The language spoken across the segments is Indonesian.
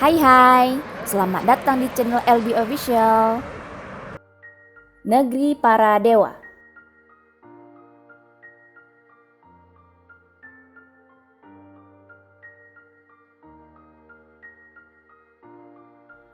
Hai, selamat datang di channel LB Official. Negeri Para Dewa.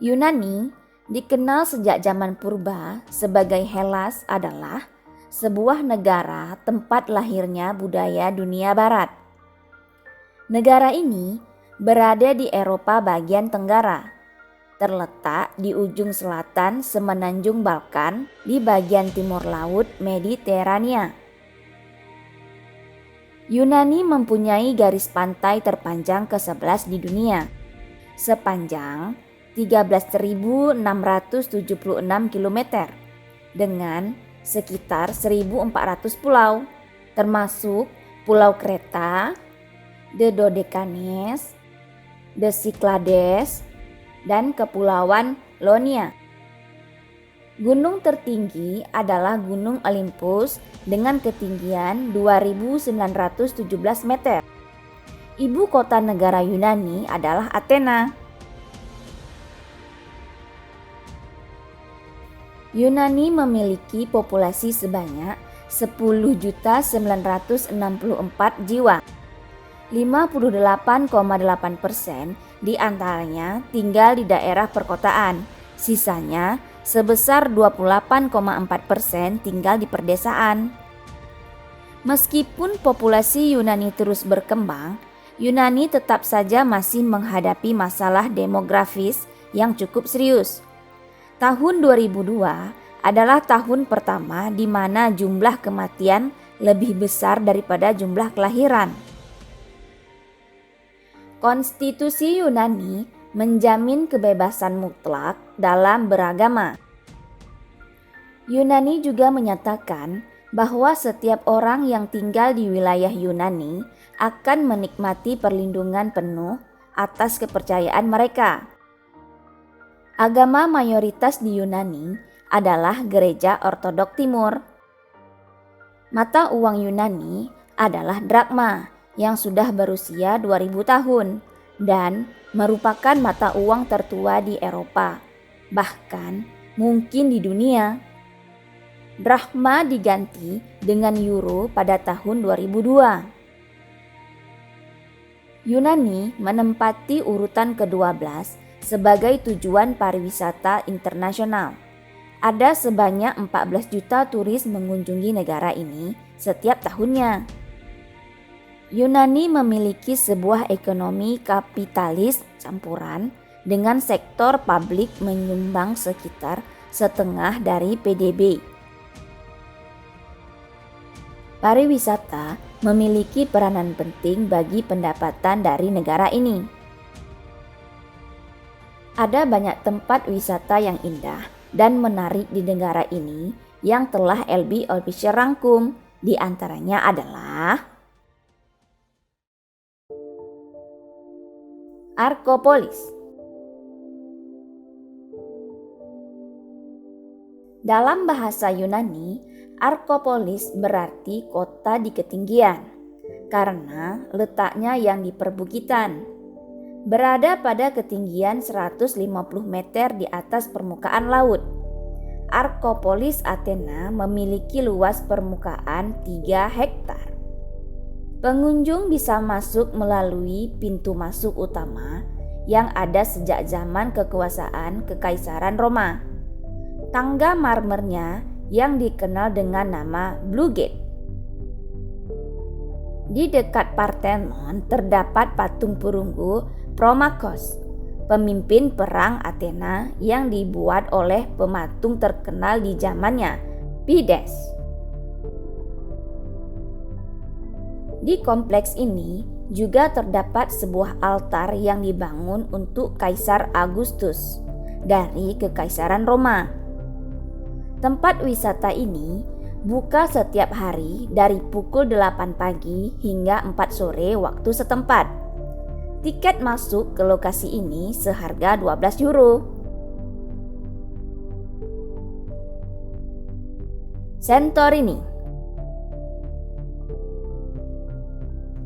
Yunani dikenal sejak zaman purba sebagai Hellas adalah sebuah negara tempat lahirnya budaya dunia barat. Negara ini berada di Eropa bagian tenggara, terletak di ujung selatan semenanjung Balkan di bagian timur laut Mediterania. Yunani mempunyai garis pantai terpanjang ke-11 di dunia, sepanjang 13.676 km dengan sekitar 1.400 pulau, termasuk Pulau Kreta, The Dodekanes, The Cyclades, dan Kepulauan Ionia. Gunung tertinggi adalah Gunung Olympus dengan ketinggian 2.917 meter. Ibu kota negara Yunani adalah Athena. Yunani memiliki populasi sebanyak 10.964 jiwa. 58,8% di antaranya tinggal di daerah perkotaan, sisanya sebesar 28,4% tinggal di perdesaan. Meskipun populasi Yunani terus berkembang, Yunani tetap saja masih menghadapi masalah demografis yang cukup serius. Tahun 2002 adalah tahun pertama di mana jumlah kematian lebih besar daripada jumlah kelahiran. Konstitusi Yunani menjamin kebebasan mutlak dalam beragama. Yunani juga menyatakan bahwa setiap orang yang tinggal di wilayah Yunani akan menikmati perlindungan penuh atas kepercayaan mereka. Agama mayoritas di Yunani adalah Gereja Ortodok Timur. Mata uang Yunani adalah drakma yang sudah berusia 2000 tahun dan merupakan mata uang tertua di Eropa, bahkan mungkin di dunia. Drachma diganti dengan euro pada tahun 2002. Yunani menempati urutan ke-12 sebagai tujuan pariwisata internasional. Ada sebanyak 14 juta turis mengunjungi negara ini setiap tahunnya. Yunani memiliki sebuah ekonomi kapitalis campuran dengan sektor publik menyumbang sekitar setengah dari PDB. Pariwisata memiliki peranan penting bagi pendapatan dari negara ini. Ada banyak tempat wisata yang indah dan menarik di negara ini yang telah LB Official rangkum. Di antaranya adalah Arkopolis. Dalam bahasa Yunani, Arkopolis berarti kota di ketinggian karena letaknya yang di perbukitan. Berada pada ketinggian 150 meter di atas permukaan laut. Arkopolis Athena memiliki luas permukaan 3 hektar. Pengunjung bisa masuk melalui pintu masuk utama yang ada sejak zaman kekuasaan Kekaisaran Roma. Tangga marmernya yang dikenal dengan nama Blue Gate. Di dekat Parthenon terdapat patung perunggu Promachos, pemimpin perang Athena yang dibuat oleh pematung terkenal di zamannya, Phidias. Di kompleks ini juga terdapat sebuah altar yang dibangun untuk Kaisar Augustus dari Kekaisaran Roma. Tempat wisata ini buka setiap hari dari pukul 8 pagi hingga 4 sore waktu setempat. Tiket masuk ke lokasi ini seharga 12 euro. Santorini.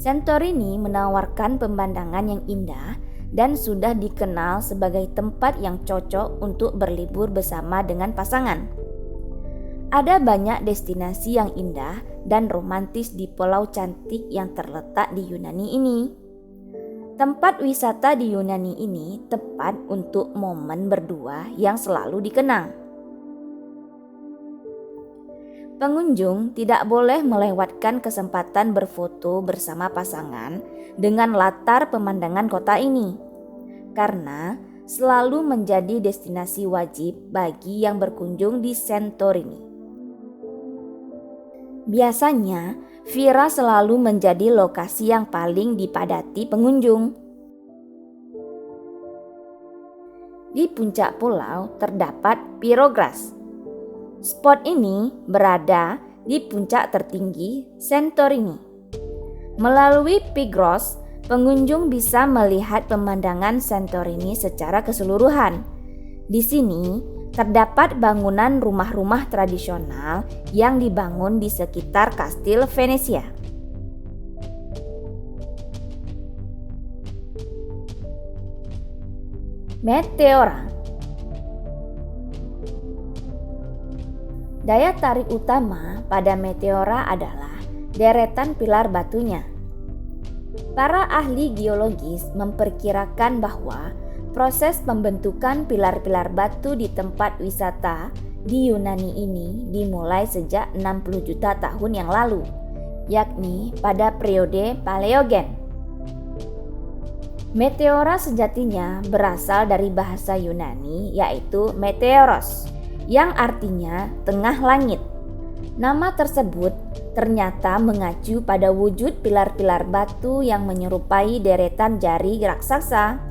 Santorini menawarkan pemandangan yang indah dan sudah dikenal sebagai tempat yang cocok untuk berlibur bersama dengan pasangan. Ada banyak destinasi yang indah dan romantis di pulau cantik yang terletak di Yunani ini. Tempat wisata di Yunani ini tepat untuk momen berdua yang selalu dikenang. Pengunjung tidak boleh melewatkan kesempatan berfoto bersama pasangan dengan latar pemandangan kota ini, karena selalu menjadi destinasi wajib bagi yang berkunjung di Santorini. Biasanya, Vira selalu menjadi lokasi yang paling dipadati pengunjung. Di puncak pulau terdapat Pirogras. Spot ini berada di puncak tertinggi Santorini. Melalui Pigros, pengunjung bisa melihat pemandangan Santorini secara keseluruhan. Di sini terdapat bangunan rumah-rumah tradisional yang dibangun di sekitar Kastil Venesia. Meteora. Daya tarik utama pada meteora adalah deretan pilar batunya. Para ahli geologis memperkirakan bahwa proses pembentukan pilar-pilar batu di tempat wisata di Yunani ini dimulai sejak 60 juta tahun yang lalu, yakni pada periode Paleogen. Meteora sejatinya berasal dari bahasa Yunani yaitu meteoros, yang artinya tengah langit. Nama tersebut ternyata mengacu pada wujud pilar-pilar batu yang menyerupai deretan jari raksasa.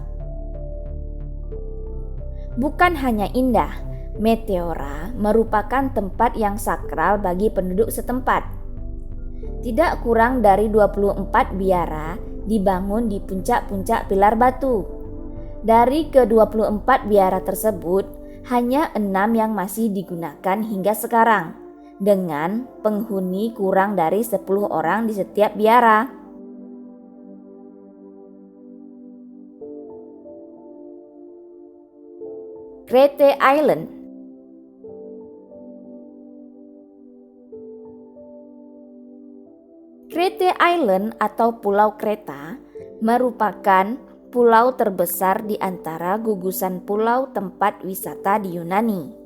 Bukan hanya indah, Meteora merupakan tempat yang sakral bagi penduduk setempat. Tidak kurang dari 24 biara dibangun di puncak-puncak pilar batu. Dari ke-24 biara tersebut, hanya 6 yang masih digunakan hingga sekarang, dengan penghuni kurang dari 10 orang di setiap biara. Crete Island. Crete Island atau Pulau Kreta merupakan pulau terbesar di antara gugusan pulau tempat wisata di Yunani.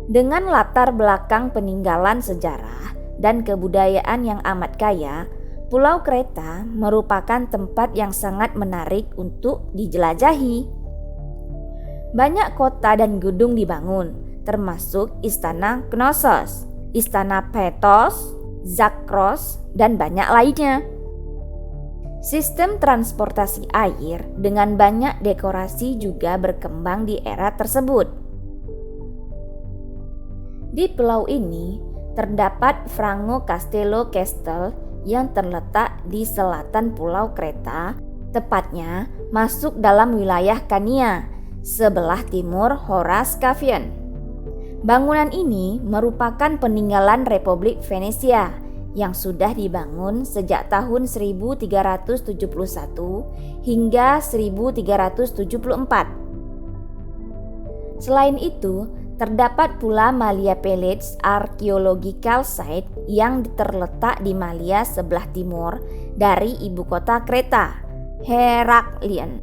Dengan latar belakang peninggalan sejarah dan kebudayaan yang amat kaya, Pulau Kreta merupakan tempat yang sangat menarik untuk dijelajahi. Banyak kota dan gedung dibangun, termasuk Istana Knossos, Istana Petos, Zakros, dan banyak lainnya. Sistem transportasi air dengan banyak dekorasi juga berkembang di era tersebut. Di pulau ini terdapat Frango Castello Castle yang terletak di selatan Pulau Kreta, tepatnya masuk dalam wilayah Khania, sebelah timur Horas Kavion. Bangunan ini merupakan peninggalan Republik Venesia yang sudah dibangun sejak tahun 1371 hingga 1374. Selain itu, terdapat pula Malia Palace Archaeological Site yang terletak di Malia sebelah timur dari ibu kota Kreta, Heraklion.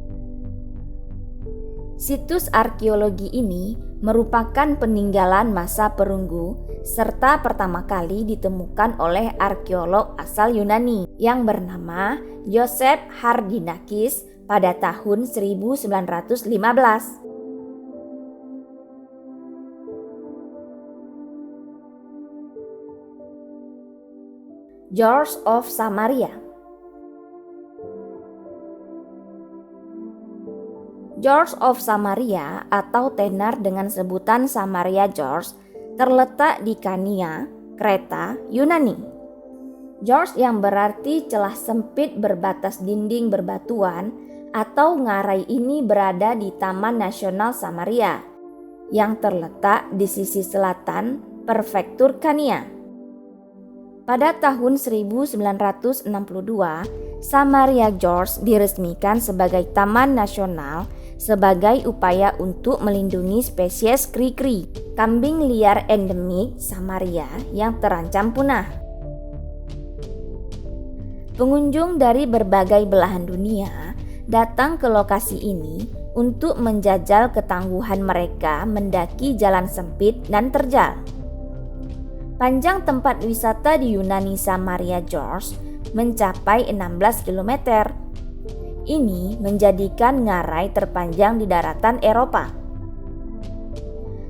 Situs arkeologi ini merupakan peninggalan masa perunggu serta pertama kali ditemukan oleh arkeolog asal Yunani yang bernama Joseph Hardinakis pada tahun 1915. George of Samaria. George of Samaria atau tenar dengan sebutan Samaria George terletak di Khania, Kreta, Yunani. George yang berarti celah sempit berbatas dinding berbatuan atau ngarai ini berada di Taman Nasional Samaria yang terletak di sisi selatan Prefektur Khania. Pada tahun 1962, Samaria Gorge diresmikan sebagai taman nasional sebagai upaya untuk melindungi spesies kri-kri, kambing liar endemik Samaria yang terancam punah. Pengunjung dari berbagai belahan dunia datang ke lokasi ini untuk menjajal ketangguhan mereka mendaki jalan sempit dan terjal. Panjang tempat wisata di Yunani Samaria Gorge mencapai 16 km. Ini menjadikan ngarai terpanjang di daratan Eropa.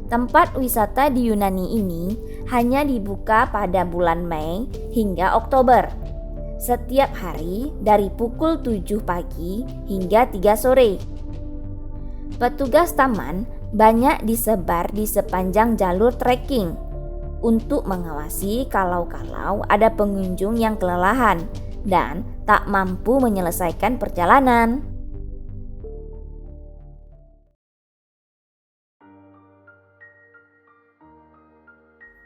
Tempat wisata di Yunani ini hanya dibuka pada bulan Mei hingga Oktober. Setiap hari dari pukul 7 pagi hingga 3 sore. Petugas taman banyak disebar di sepanjang jalur trekking untuk mengawasi kalau-kalau ada pengunjung yang kelelahan dan tak mampu menyelesaikan perjalanan.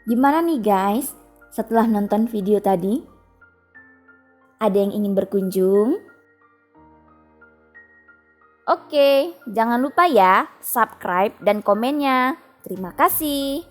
Gimana nih guys, setelah nonton video tadi? Ada yang ingin berkunjung? Oke, jangan lupa ya subscribe dan komennya. Terima kasih.